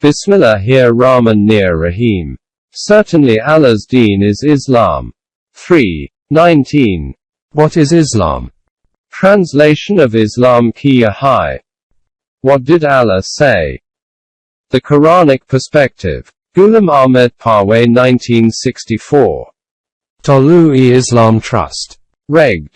Bismillahir-Rahmanir-Rahim. Certainly Allah's deen is Islam. 3:19. What is Islam? Translation of Islam ki Hai. What did Allah say? The Quranic Perspective. Ghulam Ahmed Parwez 1964. Tolu-e-Islam Trust. Reg.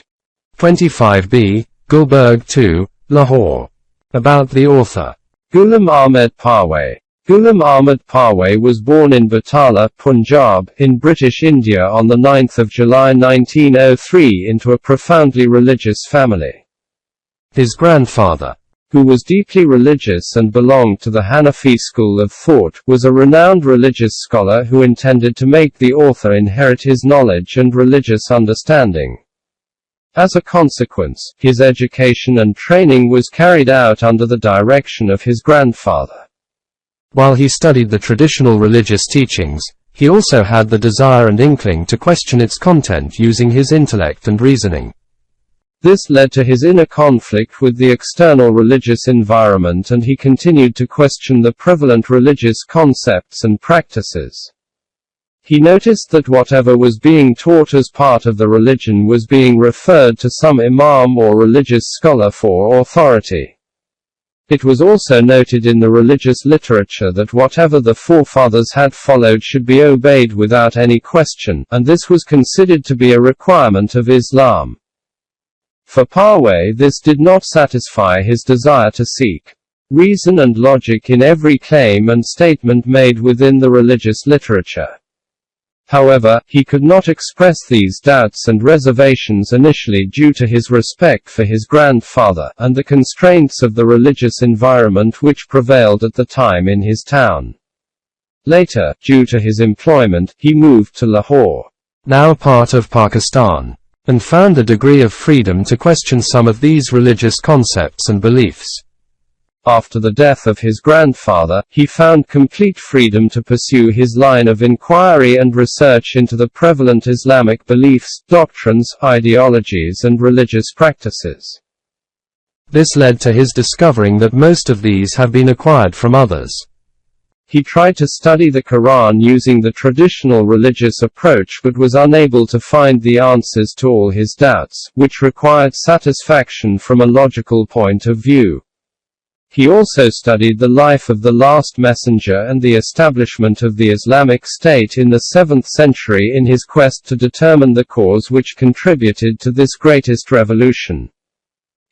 25b, Gulberg 2, Lahore. About the author. Ghulam Ahmed Parwez. Ghulam Ahmed Parwez was born in Batala, Punjab, in British India on 9 July 1903 into a profoundly religious family. His grandfather, who was deeply religious and belonged to the Hanafi school of thought, was a renowned religious scholar who intended to make the author inherit his knowledge and religious understanding. As a consequence, his education and training was carried out under the direction of his grandfather. While he studied the traditional religious teachings, he also had the desire and inkling to question its content using his intellect and reasoning. This led to his inner conflict with the external religious environment, and he continued to question the prevalent religious concepts and practices. He noticed that whatever was being taught as part of the religion was being referred to some imam or religious scholar for authority. It was also noted in the religious literature that whatever the forefathers had followed should be obeyed without any question, and this was considered to be a requirement of Islam. For Parwez, this did not satisfy his desire to seek reason and logic in every claim and statement made within the religious literature. However, he could not express these doubts and reservations initially due to his respect for his grandfather, and the constraints of the religious environment which prevailed at the time in his town. Later, due to his employment, he moved to Lahore, now part of Pakistan, and found a degree of freedom to question some of these religious concepts and beliefs. After the death of his grandfather, he found complete freedom to pursue his line of inquiry and research into the prevalent Islamic beliefs, doctrines, ideologies and religious practices. This led to his discovering that most of these have been acquired from others. He tried to study the Quran using the traditional religious approach but was unable to find the answers to all his doubts, which required satisfaction from a logical point of view. He also studied the life of the last messenger and the establishment of the Islamic State in the 7th century in his quest to determine the cause which contributed to this greatest revolution.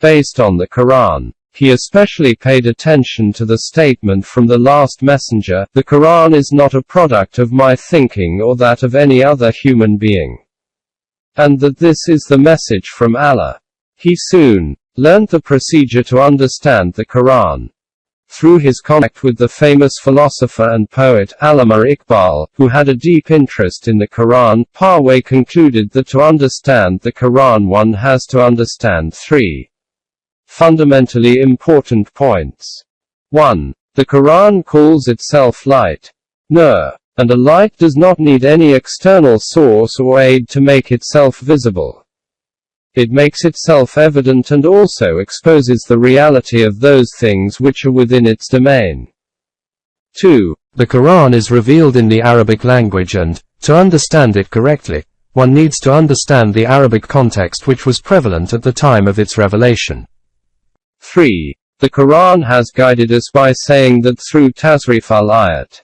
Based on the Quran, he especially paid attention to the statement from the last messenger, "The Quran is not a product of my thinking or that of any other human being," and that this is the message from Allah. He soon learned the procedure to understand the Quran. Through his contact with the famous philosopher and poet Allama Iqbal, who had a deep interest in the Quran, Parwez concluded that to understand the Quran one has to understand three fundamentally important points. 1. The Quran calls itself light, nur, and a light does not need any external source or aid to make itself visible. It makes itself evident and also exposes the reality of those things which are within its domain. 2. The Quran is revealed in the Arabic language and, to understand it correctly, one needs to understand the Arabic context which was prevalent at the time of its revelation. 3. The Quran has guided us by saying that through Tasrif al-Ayat,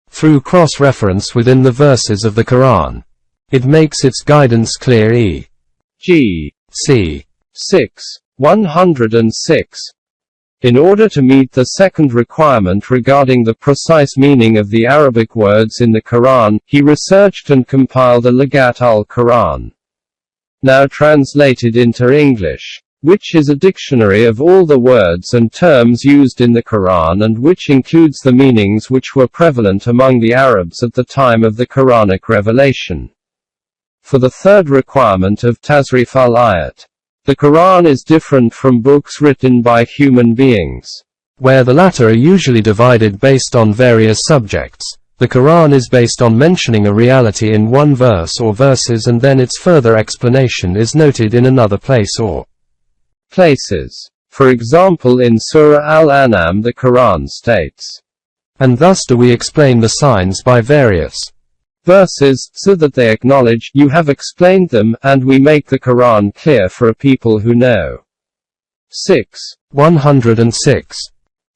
through cross-reference within the verses of the Quran, it makes its guidance clear. G. C. 6:106. In order to meet the second requirement regarding the precise meaning of the Arabic words in the Quran, he researched and compiled a Lagat al-Quran, now translated into English, which is a dictionary of all the words and terms used in the Quran and which includes the meanings which were prevalent among the Arabs at the time of the Quranic revelation. For the third requirement of Tasrif al-Ayat, the Quran is different from books written by human beings, where the latter are usually divided based on various subjects. The Quran is based on mentioning a reality in one verse or verses and then its further explanation is noted in another place or places. For example, in Surah Al-An'am the Quran states, And thus do we explain the signs by various verses, so that they acknowledge, you have explained them, and we make the Quran clear for a people who know. 106.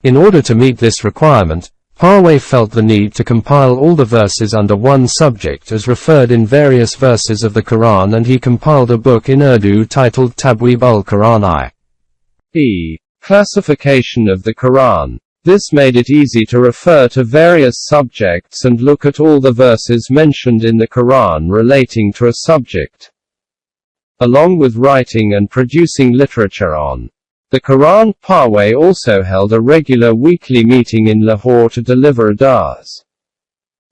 In order to meet this requirement, Parwez felt the need to compile all the verses under one subject as referred in various verses of the Quran, and he compiled a book in Urdu titled Tabweeb ul-Quran i.e. classification of the Quran. This made it easy to refer to various subjects and look at all the verses mentioned in the Quran relating to a subject, along with writing and producing literature on the Quran. Parwez also held a regular weekly meeting in Lahore to deliver a Dars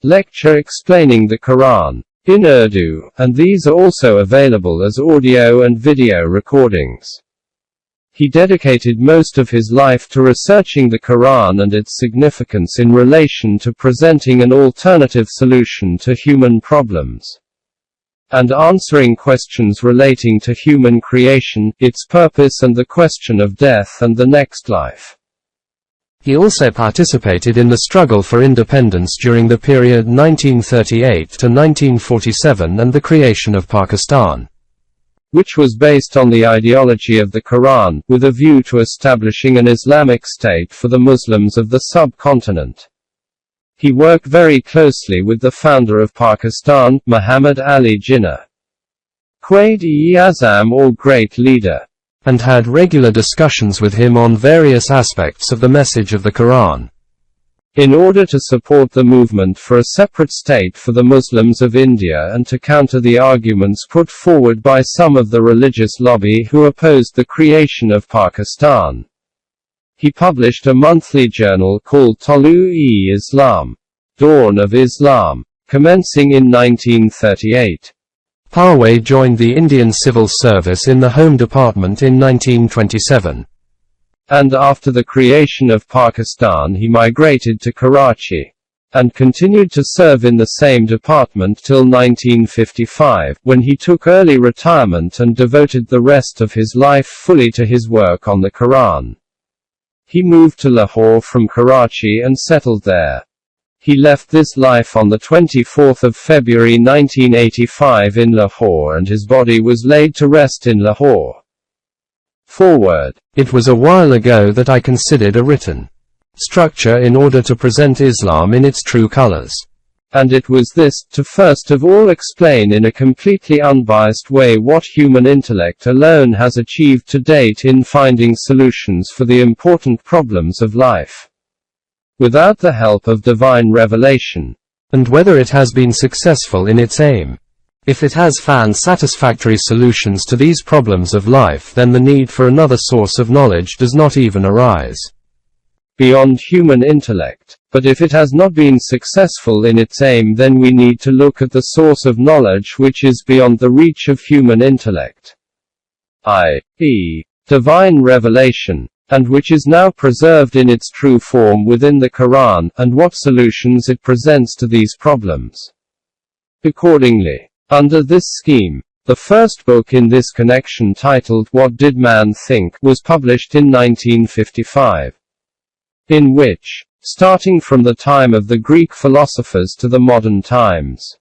lecture explaining the Quran in Urdu, and these are also available as audio and video recordings. He dedicated most of his life to researching the Quran and its significance in relation to presenting an alternative solution to human problems, and answering questions relating to human creation, its purpose, and the question of death and the next life. He also participated in the struggle for independence during the period 1938 to 1947 and the creation of Pakistan, which was based on the ideology of the Quran, with a view to establishing an Islamic state for the Muslims of the subcontinent. He worked very closely with the founder of Pakistan, Muhammad Ali Jinnah, Quaid-e-Azam, or Great Leader, and had regular discussions with him on various aspects of the message of the Quran. In order to support the movement for a separate state for the Muslims of India and to counter the arguments put forward by some of the religious lobby who opposed the creation of Pakistan, he published a monthly journal called Tolu-e-Islam, Dawn of Islam, commencing in 1938. Parwez joined the Indian Civil Service in the Home Department in 1927. And after the creation of Pakistan he migrated to Karachi, and continued to serve in the same department till 1955, when he took early retirement and devoted the rest of his life fully to his work on the Quran. He moved to Lahore from Karachi and settled there. He left this life on the 24th of February 1985 in Lahore, and his body was laid to rest in Lahore. Foreword. It was a while ago that I considered a written structure in order to present Islam in its true colors. And it was this, to first of all explain in a completely unbiased way what human intellect alone has achieved to date in finding solutions for the important problems of life, without the help of divine revelation, and whether it has been successful in its aim. If it has found satisfactory solutions to these problems of life, then the need for another source of knowledge does not even arise beyond human intellect. But if it has not been successful in its aim, then we need to look at the source of knowledge which is beyond the reach of human intellect, i.e., divine revelation, and which is now preserved in its true form within the Quran, and what solutions it presents to these problems. Accordingly, under this scheme, the first book in this connection, titled What Did Man Think?, was published in 1955, in which, starting from the time of the Greek philosophers to the modern times,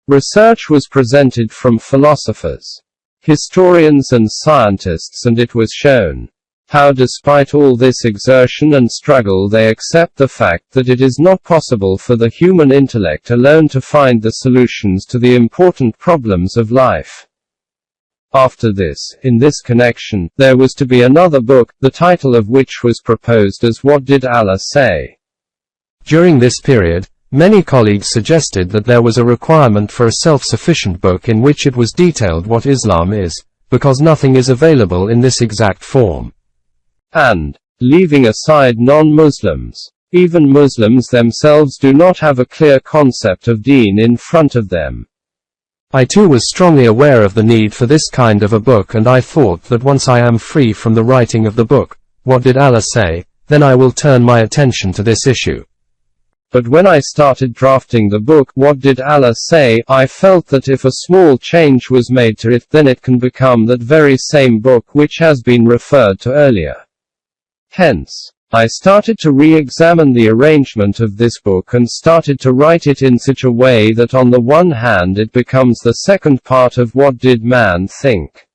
research was presented from philosophers, historians and scientists, and it was shown how despite all this exertion and struggle they accept the fact that it is not possible for the human intellect alone to find the solutions to the important problems of life. After this, in this connection, there was to be another book, the title of which was proposed as What Did Allah Say? During this period, many colleagues suggested that there was a requirement for a self-sufficient book in which it was detailed what Islam is, because nothing is available in this exact form. And, leaving aside non-Muslims, even Muslims themselves do not have a clear concept of deen in front of them. I too was strongly aware of the need for this kind of a book, and I thought that once I am free from the writing of the book, What Did Allah Say?, then I will turn my attention to this issue. But when I started drafting the book, What Did Allah Say?, I felt that if a small change was made to it, then it can become that very same book which has been referred to earlier. Hence, I started to re-examine the arrangement of this book and started to write it in such a way that on the one hand it becomes the second part of What Did Man Think?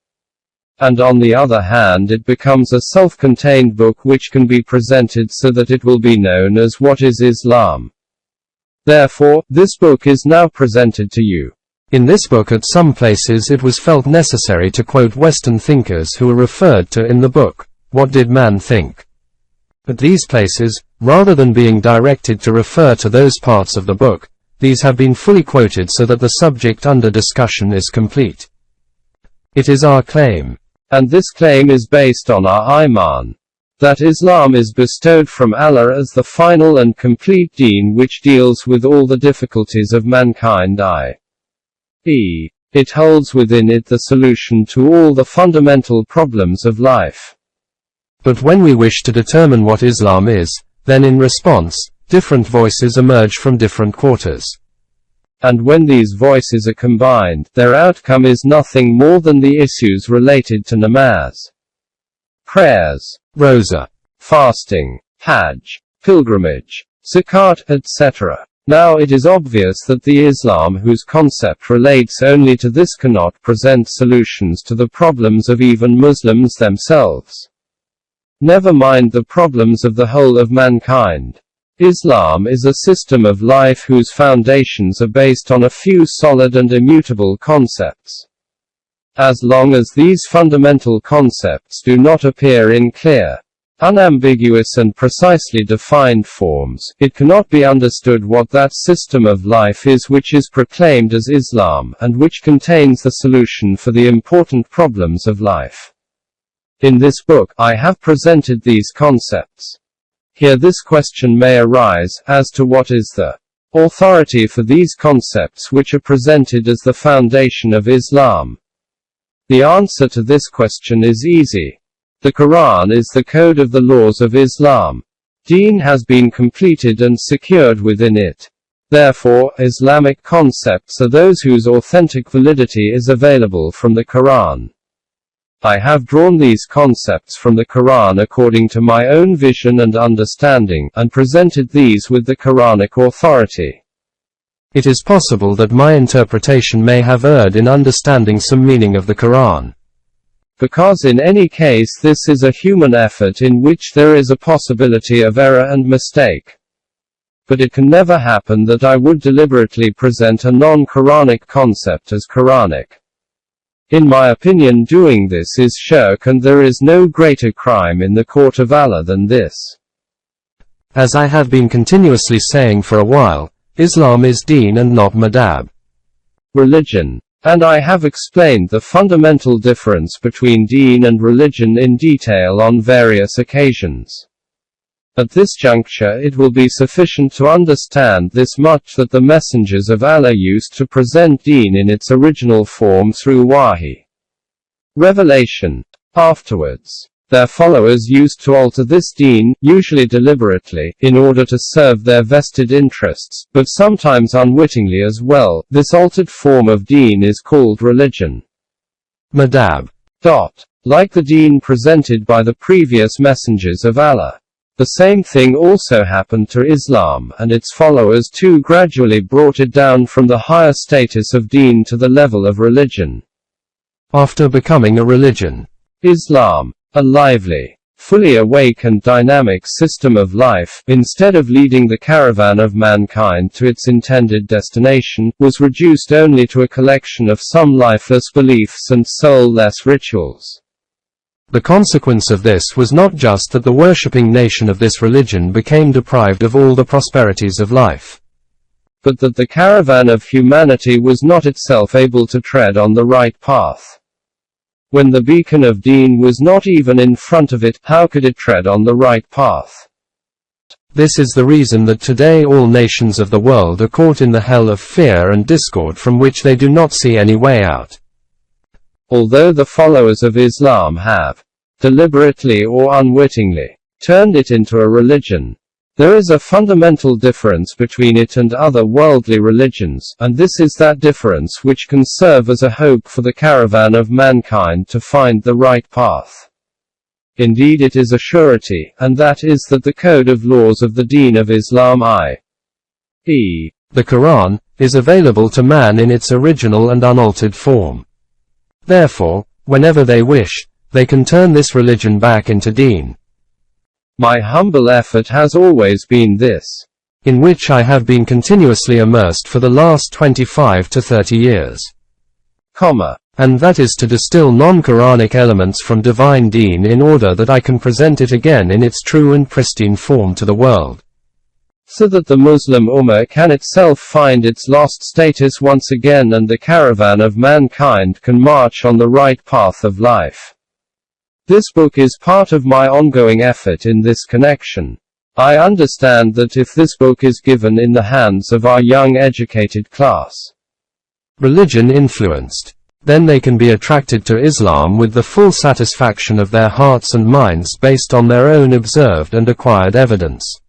And on the other hand it becomes a self-contained book which can be presented so that it will be known as What is Islam? Therefore, this book is now presented to you. In this book at some places it was felt necessary to quote Western thinkers who are referred to in the book, What Did Man Think? At these places, rather than being directed to refer to those parts of the book, these have been fully quoted so that the subject under discussion is complete. It is our claim, and this claim is based on our Iman, that Islam is bestowed from Allah as the final and complete deen which deals with all the difficulties of mankind, i.e., it holds within it the solution to all the fundamental problems of life. But when we wish to determine what Islam is, then in response, different voices emerge from different quarters. And when these voices are combined, their outcome is nothing more than the issues related to namaz, prayers, rosa, fasting, hajj, pilgrimage, zakat, etc. Now it is obvious that the Islam whose concept relates only to this cannot present solutions to the problems of even Muslims themselves. Never mind the problems of the whole of mankind. Islam is a system of life whose foundations are based on a few solid and immutable concepts. As long as these fundamental concepts do not appear in clear, unambiguous and precisely defined forms, it cannot be understood what that system of life is which is proclaimed as Islam, and which contains the solution for the important problems of life. In this book, I have presented these concepts. Here this question may arise, as to what is the authority for these concepts which are presented as the foundation of Islam. The answer to this question is easy. The Quran is the code of the laws of Islam. Deen has been completed and secured within it. Therefore, Islamic concepts are those whose authentic validity is available from the Quran. I have drawn these concepts from the Quran according to my own vision and understanding, and presented these with the Quranic authority. It is possible that my interpretation may have erred in understanding some meaning of the Quran. Because in any case this is a human effort in which there is a possibility of error and mistake. But it can never happen that I would deliberately present a non-Quranic concept as Quranic. In my opinion, doing this is shirk, and there is no greater crime in the court of Allah than this. As I have been continuously saying for a while, Islam is deen and not madhab, religion. And I have explained the fundamental difference between deen and religion in detail on various occasions. At this juncture it will be sufficient to understand this much, that the messengers of Allah used to present deen in its original form through wahi, revelation. Afterwards, their followers used to alter this deen, usually deliberately, in order to serve their vested interests, but sometimes unwittingly as well. This altered form of deen is called religion. Madhab. Like the deen presented by the previous messengers of Allah. The same thing also happened to Islam, and its followers too gradually brought it down from the higher status of deen to the level of religion. After becoming a religion, Islam, a lively, fully awake and dynamic system of life, instead of leading the caravan of mankind to its intended destination, was reduced only to a collection of some lifeless beliefs and soul-less rituals. The consequence of this was not just that the worshipping nation of this religion became deprived of all the prosperities of life, but that the caravan of humanity was not itself able to tread on the right path. When the beacon of deen was not even in front of it, how could it tread on the right path? This is the reason that today all nations of the world are caught in the hell of fear and discord from which they do not see any way out. Although the followers of Islam have, deliberately or unwittingly, turned it into a religion, there is a fundamental difference between it and other worldly religions, and this is that difference which can serve as a hope for the caravan of mankind to find the right path. Indeed it is a surety, and that is that the code of laws of the Deen of Islam i.e., the Quran, is available to man in its original and unaltered form. Therefore, whenever they wish, they can turn this religion back into Deen. My humble effort has always been this, in which I have been continuously immersed for the last 25 to 30 years. And that is to distill non-Quranic elements from divine Deen in order that I can present it again in its true and pristine form to the world, so that the Muslim Ummah can itself find its lost status once again and the caravan of mankind can march on the right path of life. This book is part of my ongoing effort in this connection. I understand that if this book is given in the hands of our young educated class, religion influenced, then they can be attracted to Islam with the full satisfaction of their hearts and minds based on their own observed and acquired evidence.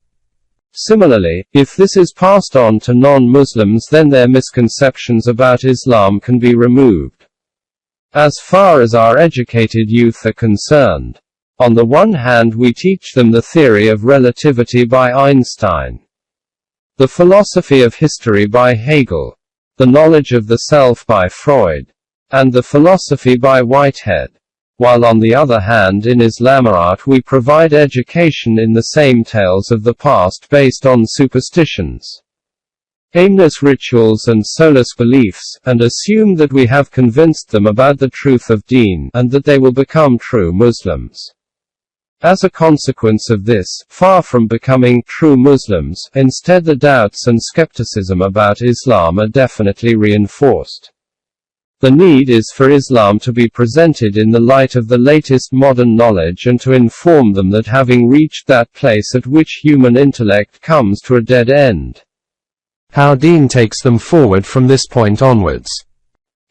Similarly, if this is passed on to non-Muslims, then their misconceptions about Islam can be removed. As far as our educated youth are concerned, on the one hand we teach them the theory of relativity by Einstein, the philosophy of history by Hegel, the knowledge of the self by Freud, and the philosophy by Whitehead, while on the other hand in Islamiyat we provide education in the same tales of the past based on superstitions, aimless rituals and soulless beliefs, and assume that we have convinced them about the truth of Deen, and that they will become true Muslims. As a consequence of this, far from becoming true Muslims, instead the doubts and skepticism about Islam are definitely reinforced. The need is for Islam to be presented in the light of the latest modern knowledge and to inform them that having reached that place at which human intellect comes to a dead end, how Deen takes them forward from this point onwards.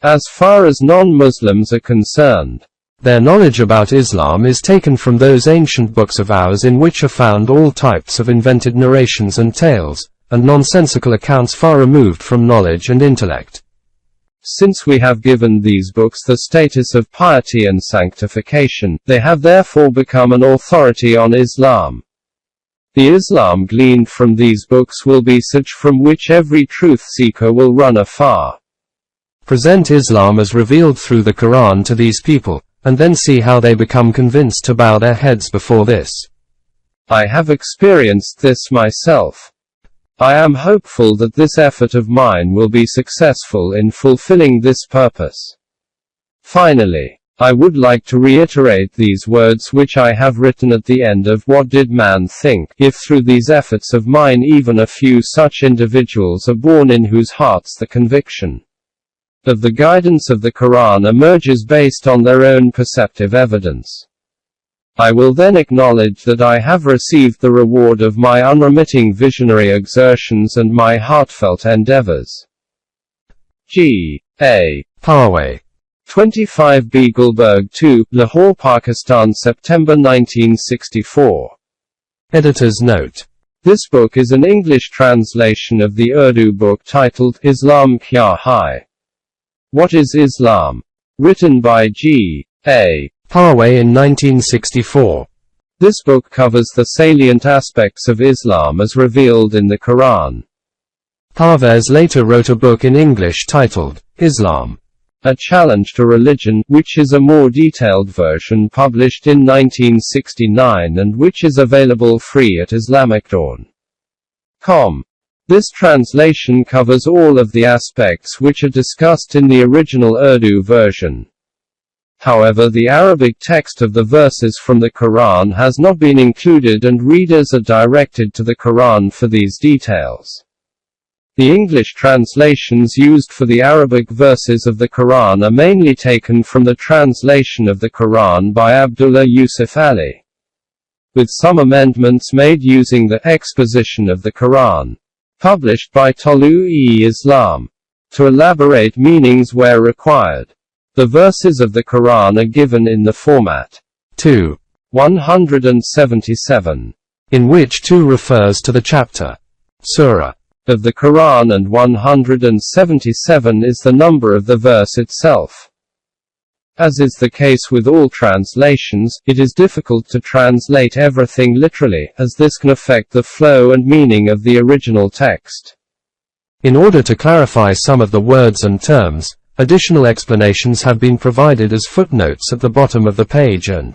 As far as non-Muslims are concerned, their knowledge about Islam is taken from those ancient books of ours in which are found all types of invented narrations and tales, and nonsensical accounts far removed from knowledge and intellect. Since we have given these books the status of piety and sanctification, they have therefore become an authority on Islam. The Islam gleaned from these books will be such from which every truth seeker will run afar. Present Islam as revealed through the Quran to these people, and then see how they become convinced to bow their heads before this. I have experienced this myself. I am hopeful that this effort of mine will be successful in fulfilling this purpose. Finally, I would like to reiterate these words which I have written at the end of What Did Man Think, if through these efforts of mine even a few such individuals are born in whose hearts the conviction of the guidance of the Quran emerges based on their own perceptive evidence. I will then acknowledge that I have received the reward of my unremitting visionary exertions and my heartfelt endeavors. G. A. Parwez. 25B Gulberg 2, Lahore, Pakistan, September 1964. Editor's note. This book is an English translation of the Urdu book titled Islam Kya Hai? What is Islam? Written by G. A. Parwez in 1964. This book covers the salient aspects of Islam as revealed in the Quran. Parwez later wrote a book in English titled Islam, A Challenge to Religion, which is a more detailed version published in 1969 and which is available free at islamicdawn.com. This translation covers all of the aspects which are discussed in the original Urdu version. However, the Arabic text of the verses from the Quran has not been included and readers are directed to the Quran for these details. The English translations used for the Arabic verses of the Quran are mainly taken from the translation of the Quran by Abdullah Yusuf Ali, with some amendments made using the exposition of the Quran, published by Tolu-e-Islam, to elaborate meanings where required. The verses of the Quran are given in the format 2. 177, in which 2 refers to the chapter, surah, of the Quran and 177 is the number of the verse itself. As is the case with all translations, it is difficult to translate everything literally, as this can affect the flow and meaning of the original text. In order to clarify some of the words and terms, additional explanations have been provided as footnotes at the bottom of the page, and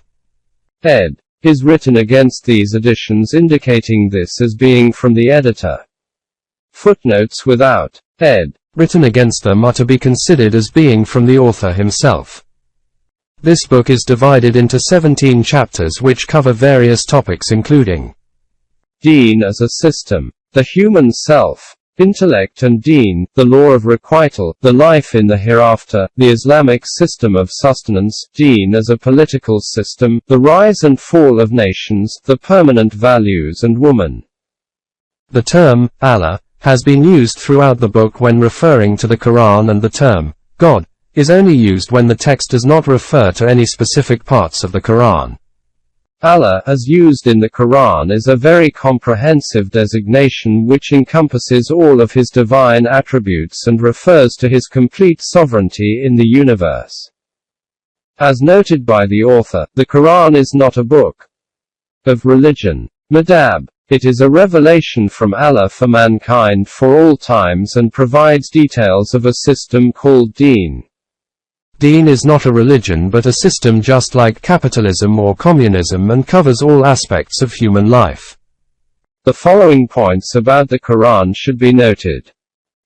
ed. is written against these additions, indicating this as being from the editor. Footnotes without ed. written against them are to be considered as being from the author himself. This book is divided into 17 chapters which cover various topics including Deen as a system, the human self, intellect and deen, the law of requital, the life in the hereafter, the Islamic system of sustenance, deen as a political system, the rise and fall of nations, the permanent values and woman. The term Allah has been used throughout the book when referring to the Quran, and the term God is only used when the text does not refer to any specific parts of the Quran. Allah, as used in the Quran, is a very comprehensive designation which encompasses all of his divine attributes and refers to his complete sovereignty in the universe. As noted by the author, the Quran is not a book of religion. Madhab. It is a revelation from Allah for mankind for all times and provides details of a system called Deen. Deen is not a religion but a system, just like capitalism or communism, and covers all aspects of human life. The following points about the Quran should be noted.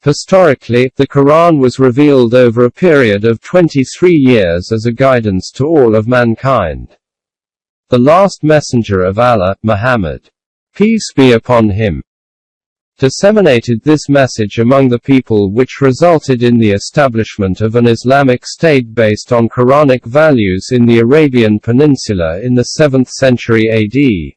Historically, the Quran was revealed over a period of 23 years as a guidance to all of mankind. The last messenger of Allah, Muhammad, peace be upon him, disseminated this message among the people, which resulted in the establishment of an Islamic state based on Quranic values in the Arabian Peninsula in the 7th century AD.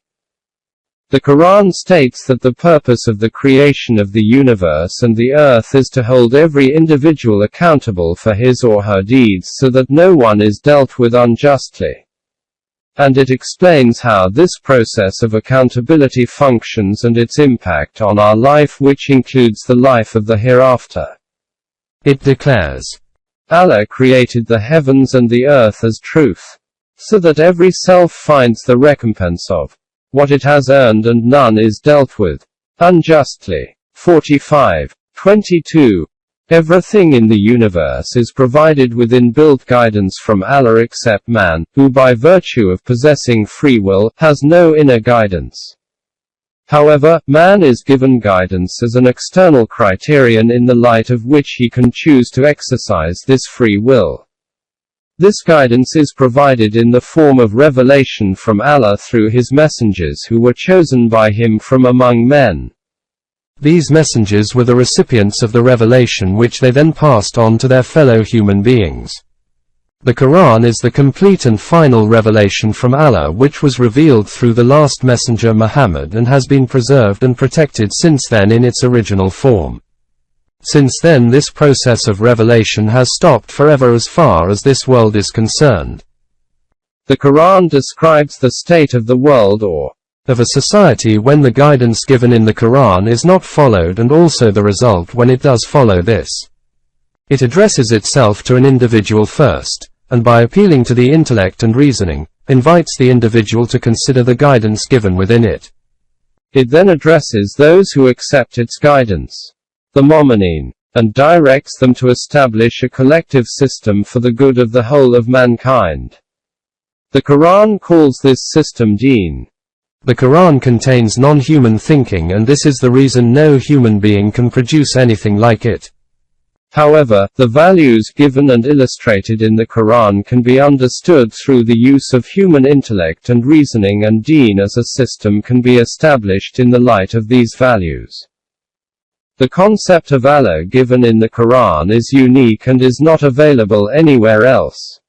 The Quran states that the purpose of the creation of the universe and the earth is to hold every individual accountable for his or her deeds so that no one is dealt with unjustly. And it explains how this process of accountability functions and its impact on our life, which includes the life of the hereafter. It declares, Allah created the heavens and the earth as truth, so that every self finds the recompense of what it has earned and none is dealt with unjustly. 45:22. Everything in the universe is provided with inbuilt guidance from Allah except man, who by virtue of possessing free will, has no inner guidance. However, man is given guidance as an external criterion in the light of which he can choose to exercise this free will. This guidance is provided in the form of revelation from Allah through his messengers who were chosen by him from among men. These messengers were the recipients of the revelation, which they then passed on to their fellow human beings. The Quran is the complete and final revelation from Allah, which was revealed through the last messenger Muhammad and has been preserved and protected since then in its original form. Since then, this process of revelation has stopped forever as far as this world is concerned. The Quran describes the state of the world or of a society when the guidance given in the Quran is not followed, and also the result when it does follow this. It addresses itself to an individual first, and by appealing to the intellect and reasoning, invites the individual to consider the guidance given within it. It then addresses those who accept its guidance, the Mu'mineen, and directs them to establish a collective system for the good of the whole of mankind. The Quran calls this system Deen. The Quran contains non-human thinking, and this is the reason no human being can produce anything like it. However, the values given and illustrated in the Quran can be understood through the use of human intellect and reasoning, and Deen as a system can be established in the light of these values. The concept of Allah given in the Quran is unique and is not available anywhere else.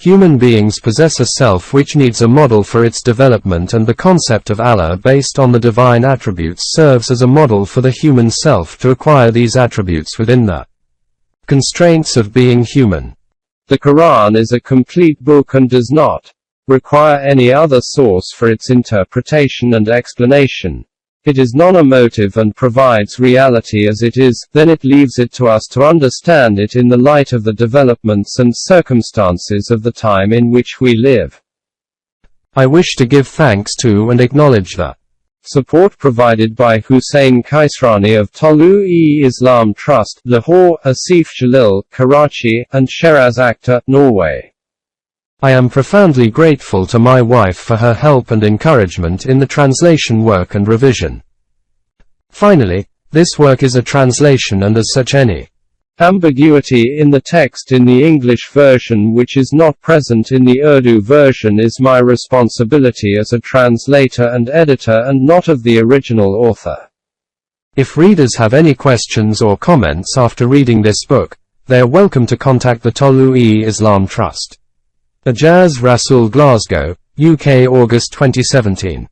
Human beings possess a self which needs a model for its development, and the concept of Allah based on the divine attributes serves as a model for the human self to acquire these attributes within the constraints of being human. The Quran is a complete book and does not require any other source for its interpretation and explanation. It is non-emotive and provides reality as it is, then it leaves it to us to understand it in the light of the developments and circumstances of the time in which we live. I wish to give thanks to and acknowledge the support provided by Hussein Kaisrani of Tolu-e-Islam Trust, Lahore, Asif Jalil, Karachi, and Sheraz Akhtar, Norway. I am profoundly grateful to my wife for her help and encouragement in the translation work and revision. Finally, this work is a translation and as such any ambiguity in the text in the English version which is not present in the Urdu version is my responsibility as a translator and editor and not of the original author. If readers have any questions or comments after reading this book, they are welcome to contact the Tolu-e-Islam Trust. Ajaz Rasool, Glasgow, UK, August 2017.